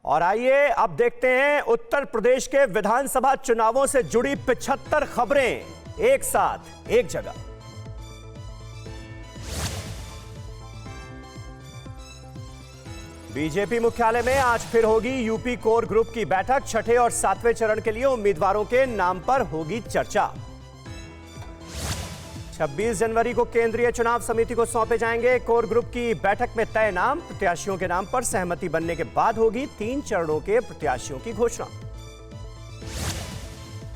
और आइए अब देखते हैं उत्तर प्रदेश के विधानसभा चुनावों से जुड़ी 75 खबरें एक साथ एक जगह। बीजेपी मुख्यालय में आज फिर होगी यूपी कोर ग्रुप की बैठक। छठे और सातवें चरण के लिए उम्मीदवारों के नाम पर होगी चर्चा। 26 जनवरी को केंद्रीय चुनाव समिति को सौंपे जाएंगे कोर ग्रुप की बैठक में तय नाम। प्रत्याशियों के नाम पर सहमति बनने के बाद होगी 3 चरणों के प्रत्याशियों की घोषणा।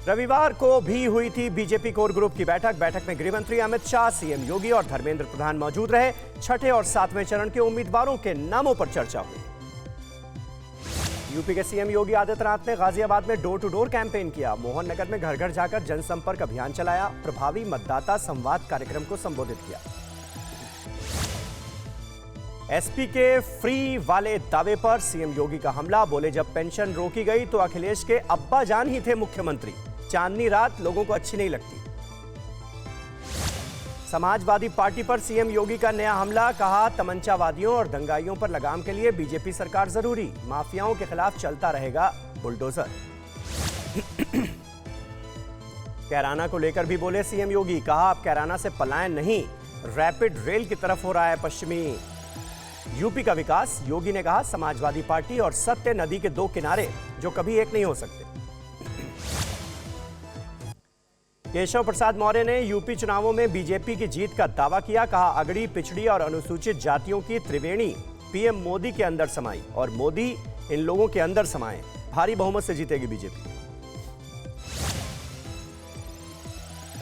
रविवार को भी हुई थी बीजेपी कोर ग्रुप की बैठक। बैठक में गृह मंत्री अमित शाह, सीएम योगी और धर्मेंद्र प्रधान मौजूद रहे। छठे और सातवें चरण के उम्मीदवारों के नामों पर चर्चा हुई। यूपी के सीएम योगी आदित्यनाथ ने गाजियाबाद में डोर टू डोर कैंपेन किया। मोहन नगर में घर घर जाकर जनसंपर्क अभियान चलाया। प्रभावी मतदाता संवाद कार्यक्रम को संबोधित किया। एसपी के फ्री वाले दावे पर सीएम योगी का हमला। बोले जब पेंशन रोकी गई तो अखिलेश के अब्बा जान ही थे मुख्यमंत्री। चांदनी रात लोगों को अच्छी नहीं लगती। समाजवादी पार्टी पर सीएम योगी का नया हमला। कहा तमंचावादियों और दंगाइयों पर लगाम के लिए बीजेपी सरकार जरूरी। माफियाओं के खिलाफ चलता रहेगा बुलडोजर। कैराना को लेकर भी बोले सीएम योगी। कहा अब कैराना से पलायन नहीं, रैपिड रेल की तरफ हो रहा है पश्चिमी यूपी का विकास। योगी ने कहा समाजवादी पार्टी और सत्य नदी के 2 किनारे जो कभी एक नहीं हो सकते। केशव प्रसाद मौर्य ने यूपी चुनावों में बीजेपी की जीत का दावा किया। कहा अगड़ी, पिछड़ी और अनुसूचित जातियों की त्रिवेणी पीएम मोदी के अंदर समाई और मोदी इन लोगों के अंदर समाए। भारी बहुमत से जीतेगी बीजेपी।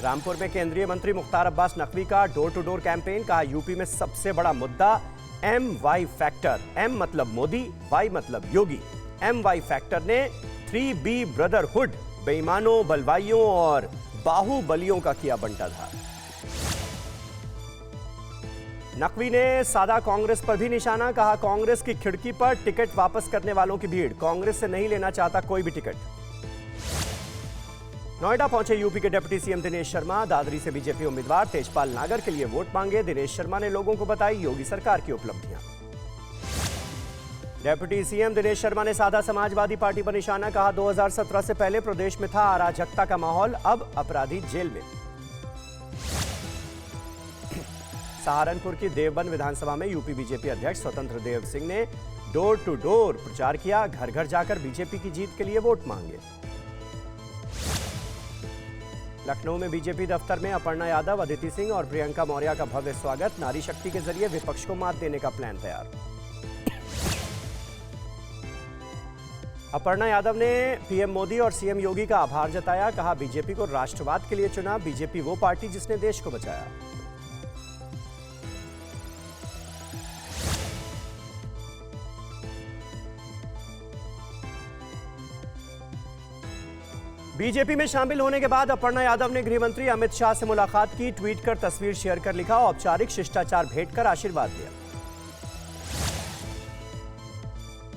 रामपुर में केंद्रीय मंत्री मुख्तार अब्बास नकवी का डोर टू डोर कैंपेन। कहा यूपी में सबसे बड़ा मुद्दा MY फैक्टर। M मतलब मोदी, Y मतलब योगी। MY फैक्टर ने 3B ब्रदरहुड, बेईमानों, बलवाइयों और बाहुबलियों का किया बंटाधार। नकवी ने साधा कांग्रेस पर भी निशाना। कहा कांग्रेस की खिड़की पर टिकट वापस करने वालों की भीड़। कांग्रेस से नहीं लेना चाहता कोई भी टिकट। नोएडा पहुंचे यूपी के डिप्टी सीएम दिनेश शर्मा। दादरी से बीजेपी उम्मीदवार तेजपाल नागर के लिए वोट मांगे। दिनेश शर्मा ने लोगों को बताई योगी सरकार की उपलब्धियां। डिप्टी सीएम दिनेश शर्मा ने साधा समाजवादी पार्टी पर निशाना। कहा 2017 से पहले प्रदेश में था अराजकता का माहौल, अब अपराधी जेल में। सहारनपुर की देवबंद विधानसभा में यूपी बीजेपी अध्यक्ष स्वतंत्र देव सिंह ने डोर टू डोर प्रचार किया। घर घर जाकर बीजेपी की जीत के लिए वोट मांगे। लखनऊ में बीजेपी दफ्तर में अपर्णा यादव, अदिति सिंह और प्रियंका मौर्य का भव्य स्वागत। नारी शक्ति के जरिए विपक्ष को मात देने का प्लान तैयार। अपर्णा यादव ने पीएम मोदी और सीएम योगी का आभार जताया। कहा बीजेपी को राष्ट्रवाद के लिए चुना। बीजेपी वो पार्टी जिसने देश को बचाया। बीजेपी में शामिल होने के बाद अपर्णा यादव ने गृह मंत्री अमित शाह से मुलाकात की। ट्वीट कर तस्वीर शेयर कर लिखा औपचारिक शिष्टाचार भेंट कर आशीर्वाद दिया।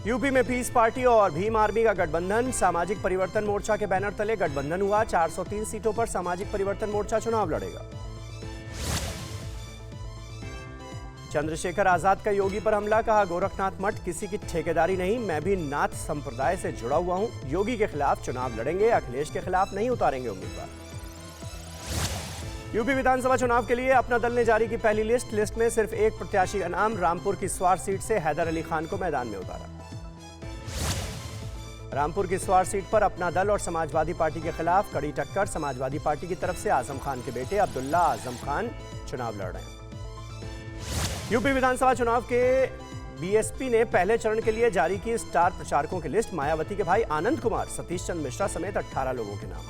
यूपी में पीस पार्टी और भीम आर्मी का गठबंधन। सामाजिक परिवर्तन मोर्चा के बैनर तले गठबंधन हुआ। 403 सीटों पर सामाजिक परिवर्तन मोर्चा चुनाव लड़ेगा। चंद्रशेखर आजाद का योगी पर हमला। कहा गोरखनाथ मठ किसी की ठेकेदारी नहीं, मैं भी नाथ संप्रदाय से जुड़ा हुआ हूं। योगी के खिलाफ चुनाव लड़ेंगे, अखिलेश के खिलाफ नहीं उतारेंगे उम्मीदवार। यूपी विधानसभा चुनाव के लिए अपना दल ने जारी की पहली लिस्ट। लिस्ट में सिर्फ एक प्रत्याशी का नाम रामपुर की स्वार सीट से हैदर अली खान को मैदान में उतारा। रामपुर की स्वार सीट पर अपना दल और समाजवादी पार्टी के खिलाफ कड़ी टक्कर। समाजवादी पार्टी की तरफ से आजम खान के बेटे अब्दुल्ला आजम खान चुनाव लड़ रहे हैं। यूपी विधानसभा चुनाव के बीएसपी ने पहले चरण के लिए जारी की स्टार प्रचारकों की लिस्ट। मायावती के भाई आनंद कुमार, सतीश चंद्र मिश्रा समेत 18 लोगों के नाम।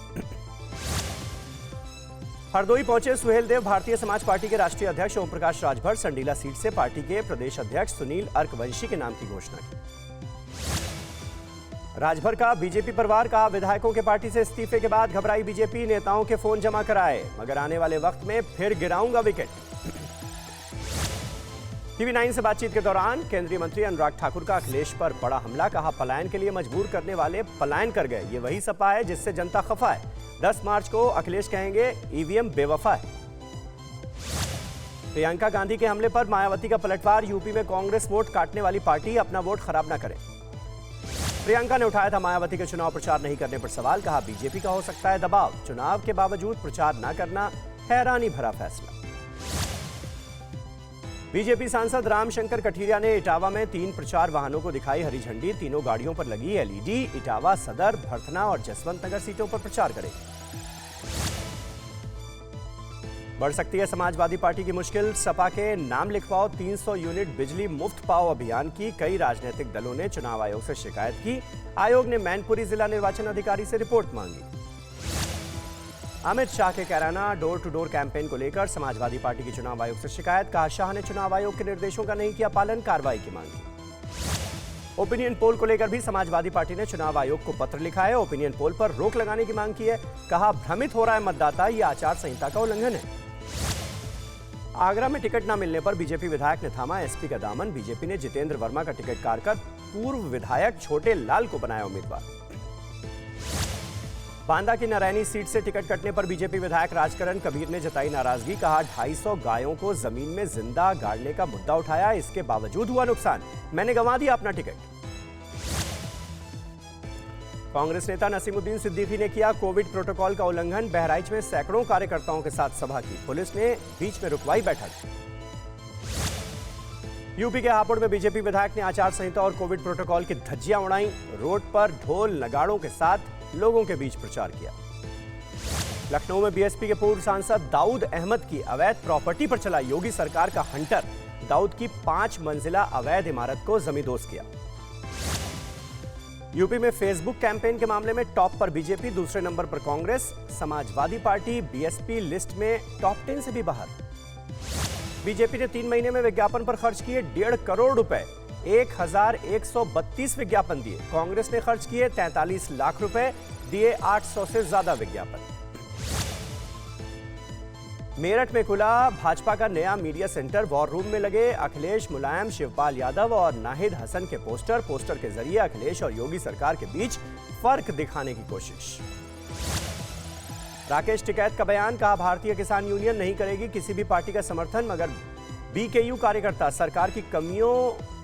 हरदोई पहुंचे सुहेल देव। भारतीय समाज पार्टी के राष्ट्रीय अध्यक्ष ओम प्रकाश राजभर संडीला सीट से पार्टी के प्रदेश अध्यक्ष सुनील अर्कवंशी के नाम की घोषणा की। राजभर का बीजेपी परिवार। कहा विधायकों के पार्टी से इस्तीफे के बाद घबराई बीजेपी, नेताओं के फोन जमा कराए, मगर आने वाले वक्त में फिर गिराऊंगा विकेट। टीवी 9 से बातचीत के दौरान केंद्रीय मंत्री अनुराग ठाकुर का अखिलेश पर बड़ा हमला। कहा पलायन के लिए मजबूर करने वाले पलायन कर गए। ये वही सपा है जिससे जनता खफा है। 10 मार्च को अखिलेश कहेंगे ईवीएम बेवफा है। प्रियंका गांधी के हमले पर मायावती का पलटवार। यूपी में कांग्रेस वोट काटने वाली पार्टी, अपना वोट खराब ना करे। प्रियंका ने उठाया था मायावती के चुनाव प्रचार नहीं करने पर सवाल, कहा बीजेपी का हो सकता है दबाव, चुनाव के बावजूद प्रचार न करना हैरानी भरा फैसला। बीजेपी सांसद रामशंकर कठिरिया ने इटावा में 3 प्रचार वाहनों को दिखाई हरी झंडी, तीनों गाड़ियों पर लगी एलईडी। इटावा, सदर, भरथना और जसवंत नगर सीटों पर प्रचार करेगी। बढ़ सकती है समाजवादी पार्टी की मुश्किल, सपा के नाम लिखवाओ 300 यूनिट बिजली मुफ्त पाओ अभियान की कई राजनीतिक दलों ने चुनाव आयोग से शिकायत की। आयोग ने मैनपुरी जिला निर्वाचन अधिकारी से रिपोर्ट मांगी। अमित शाह के Kairana door to door campaign को लेकर समाजवादी पार्टी की चुनाव आयोग से शिकायत, कहा शाह ने चुनाव आयोग के निर्देशों का नहीं किया पालन, कार्रवाई की मांगी। ओपिनियन पोल को लेकर भी समाजवादी पार्टी ने चुनाव आयोग को पत्र लिखा है, ओपिनियन पोल पर रोक लगाने की मांग की है, कहा भ्रमित हो रहा है मतदाता, यह आचार संहिता का उल्लंघन है। आगरा में टिकट न मिलने पर बीजेपी विधायक ने थामा एसपी का दामन, बीजेपी ने जितेंद्र वर्मा का टिकट काट कर पूर्व विधायक छोटे लाल को बनाया उम्मीदवार। बांदा की नारायणी सीट से टिकट कटने पर बीजेपी विधायक राजकरण कबीर ने जताई नाराजगी, कहा 250 गायों को जमीन में जिंदा गाड़ने का मुद्दा उठाया, इसके बावजूद हुआ नुकसान, मैंने गंवा दिया अपना टिकट। कांग्रेस नेता नसीमुद्दीन सिद्दीकी ने किया कोविड प्रोटोकॉल का उल्लंघन, बहराइच में सैकड़ों कार्यकर्ताओं के साथ सभा की, पुलिस ने बीच में रुकवाई बैठक। यूपी के हापुड़ में बीजेपी विधायक ने आचार संहिता और कोविड प्रोटोकॉल की धज्जियां उड़ाई, रोड पर ढोल नगाड़ों के साथ लोगों के बीच प्रचार किया। लखनऊ में बीएसपी के पूर्व सांसद दाऊद अहमद की अवैध प्रॉपर्टी पर चला योगी सरकार का हंटर, दाऊद की 5 मंजिला अवैध इमारत को जमींदोज किया। यूपी में फेसबुक कैंपेन के मामले में टॉप पर बीजेपी, दूसरे नंबर पर Congress, Samajwadi party BSP list में टॉप 10 से भी बाहर। बीजेपी ने 3 महीने में विज्ञापन पर खर्च किए 1.5 करोड़ रुपए, 1132 विज्ञापन दिए। कांग्रेस ने खर्च किए 43 लाख रुपए, दिए 800 से ज्यादा विज्ञापन। मेरठ में खुला भाजपा का नया मीडिया सेंटर, वॉर रूम में लगे अखिलेश, मुलायम, शिवपाल यादव और नाहिद हसन के पोस्टर के जरिए अखिलेश और योगी सरकार के बीच फर्क दिखाने की कोशिश। राकेश टिकैत का बयान, कहा भारतीय किसान यूनियन नहीं करेगी किसी भी पार्टी का समर्थन, मगर बीकेयू कार्यकर्ता सरकार की कमियों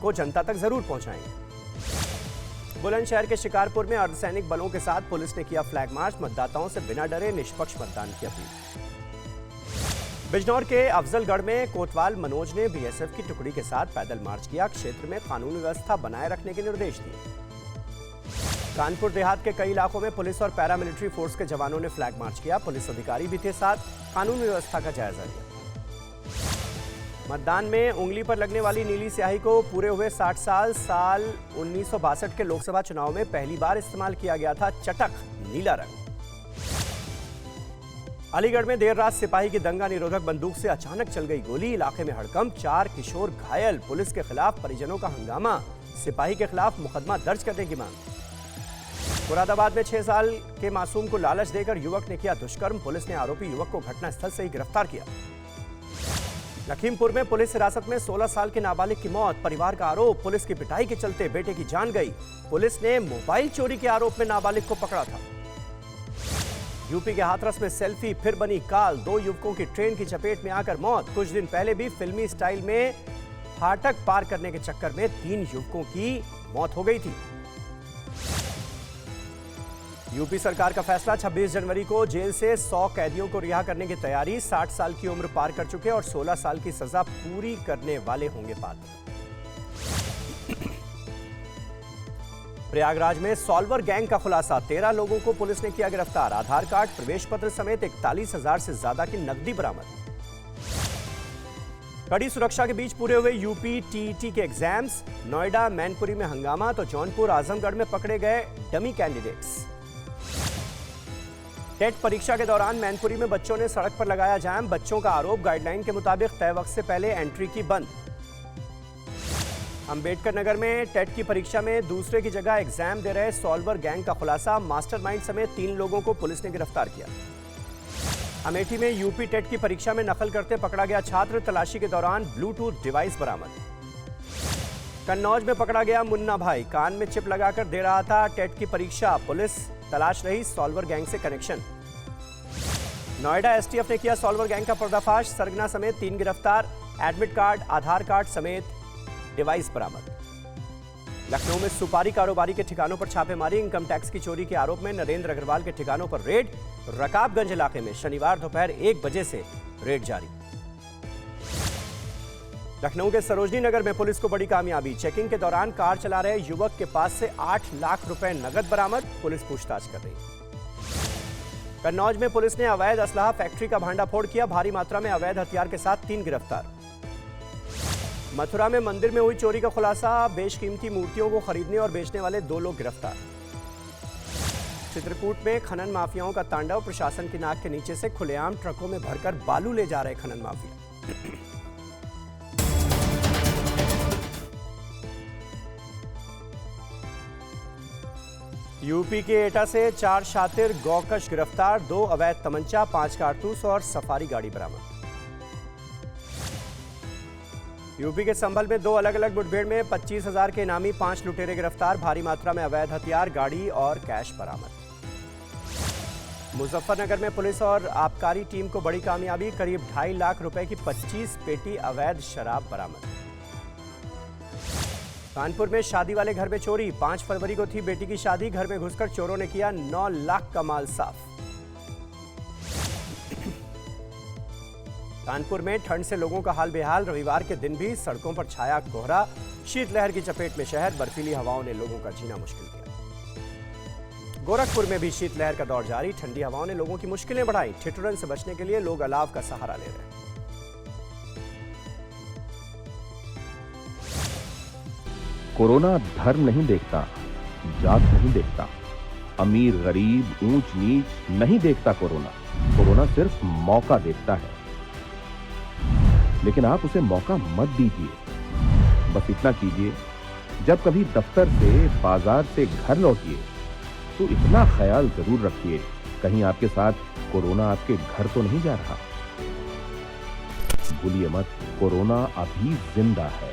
को जनता तक जरूर पहुंचाएंगे। बुलंदशहर के शिकारपुर में अर्धसैनिक बलों के साथ पुलिस ने किया फ्लैग मार्च, मतदाताओं से बिना डरे निष्पक्ष मतदान की अपील। बिजनौर के अफजलगढ़ में कोतवाल मनोज ने बीएसएफ की टुकड़ी के साथ पैदल मार्च किया, क्षेत्र में कानून व्यवस्था बनाए रखने के निर्देश दिए। कानपुर देहात के कई इलाकों में पुलिस और पैरामिलिट्री फोर्स के जवानों ने फ्लैग मार्च किया, पुलिस अधिकारी भी थे साथ, कानून व्यवस्था का जायजा लिया। मतदान में उंगली पर लगने वाली नीली स्याही को पूरे हुए 60 साल 1962 के लोकसभा चुनाव में पहली बार इस्तेमाल किया गया था चटक नीला रंग। अलीगढ़ में देर रात सिपाही की दंगा निरोधक बंदूक से अचानक चल गई गोली, इलाके में हड़कंप, 4 किशोर घायल, पुलिस के खिलाफ परिजनों का हंगामा, सिपाही के खिलाफ मुकदमा दर्ज करने की मांग। मुरादाबाद में 6 साल के मासूम को लालच देकर युवक ने किया दुष्कर्म, पुलिस ने आरोपी युवक को घटनास्थल से ही गिरफ्तार किया। लखीमपुर में पुलिस हिरासत में 16 साल के नाबालिग की मौत, परिवार का आरोप पुलिस की पिटाई के चलते बेटे की जान गई, पुलिस ने मोबाइल चोरी के आरोप में नाबालिग को पकड़ा था। यूपी के हाथरस में सेल्फी फिर बनी काल, 2 युवकों की ट्रेन की चपेट में आकर मौत, कुछ दिन पहले भी फिल्मी स्टाइल में फाटक पार करने के चक्कर में 3 युवकों की मौत हो गई थी। यूपी सरकार का फैसला, 26 जनवरी को जेल से 100 कैदियों को रिहा करने की तैयारी, 60 साल की उम्र पार कर चुके और 16 साल की सजा पूरी करने वाले होंगे पात्र। प्रयागराज में सॉल्वर गैंग का खुलासा, 13 लोगों को पुलिस ने किया गिरफ्तार, आधार कार्ड, प्रवेश पत्र समेत 41,000 से ज्यादा की नकदी बरामद। कड़ी सुरक्षा के बीच पूरे हुए यूपी टीईटी के एग्जाम्स, नोएडा मैनपुरी में हंगामा तो जौनपुर आजमगढ़ में पकड़े गए डमी कैंडिडेट्स। टेट परीक्षा के दौरान मैनपुरी में बच्चों ने सड़क पर लगाया जाम, बच्चों का आरोप गाइडलाइन के मुताबिक तय वक्त से पहले एंट्री की बंद। अंबेडकर नगर में टेट की परीक्षा में दूसरे की जगह एग्जाम दे रहे सॉल्वर गैंग का खुलासा, मास्टरमाइंड समेत 3 लोगों को पुलिस ने गिरफ्तार किया। अमेठी में यूपी टेट की परीक्षा में नकल करते पकड़ा गया छात्र, तलाशी के दौरान ब्लूटूथ डिवाइस बरामद। कन्नौज में पकड़ा गया मुन्ना भाई, कान में चिप लगाकर दे रहा था टेट की परीक्षा, पुलिस तलाश रही सॉल्वर गैंग से कनेक्शन। नोएडा एसटीएफ ने किया सॉल्वर गैंग का पर्दाफाश, सरगना समेत 3 गिरफ्तार, एडमिट कार्ड, आधार कार्ड समेत डिवाइस बरामद। लखनऊ में सुपारी कारोबारी के ठिकानों पर छापेमारी। इनकम टैक्स की चोरी के आरोप में नरेंद्र अग्रवाल के ठिकानों पर रेड। रकाबगंज इलाके में शनिवार दोपहर 1 बजे से रेड जारी। लखनऊ के सरोजनी नगर में पुलिस को बड़ी कामयाबी। चेकिंग के दौरान कार चला रहे युवक के पास से 8 लाख रुपए नगद बरामद। पुलिस पूछताछ कर रही है। कन्नौज में पुलिस ने अवैध असलाह फैक्ट्री का भांडाफोड़ किया। भारी मात्रा में अवैध हथियार के साथ 3 गिरफ्तार। मथुरा में मंदिर में हुई चोरी का खुलासा। बेशकीमती मूर्तियों को खरीदने और बेचने वाले 2 लोग गिरफ्तार। चित्रकूट में खनन माफियाओं का तांडव। प्रशासन की नाक के नीचे से खुलेआम ट्रकों में भरकर बालू ले जा रहे खनन माफिया। यूपी के एटा से 4 शातिर गौकश गिरफ्तार। 2 अवैध तमंचा, 5 कारतूस और सफारी गाड़ी बरामद। यूपी के संभल में 2 अलग अलग मुठभेड़ में 25,000 के इनामी 5 लुटेरे गिरफ्तार। भारी मात्रा में अवैध हथियार, गाड़ी और कैश बरामद। मुजफ्फरनगर में पुलिस और आबकारी टीम को बड़ी कामयाबी। करीब 2.5 लाख रुपए की 25 पेटी अवैध शराब बरामद। कानपुर में शादी वाले घर में चोरी। 5 फरवरी को थी बेटी की शादी। घर में घुसकर चोरों ने किया 9 लाख का माल साफ। कानपुर में ठंड से लोगों का हाल बेहाल। रविवार के दिन भी सड़कों पर छाया कोहरा। शीतलहर की चपेट में शहर। बर्फीली हवाओं ने लोगों का जीना मुश्किल किया। गोरखपुर में भी शीतलहर का दौर जारी। ठंडी हवाओं ने लोगों की मुश्किलें बढ़ाई। ठिठुरन से बचने के लिए लोग अलाव का सहारा ले रहे हैं। कोरोना धर्म नहीं देखता, जात नहीं देखता, अमीर गरीब ऊंच नीच नहीं देखता। कोरोना सिर्फ मौका देखता है, लेकिन आप उसे मौका मत दीजिए। बस इतना कीजिए, जब कभी दफ्तर से बाजार से घर लौटिए तो इतना ख्याल जरूर रखिए कहीं आपके साथ कोरोना आपके घर तो नहीं जा रहा। भूलिए मत, कोरोना अभी जिंदा है।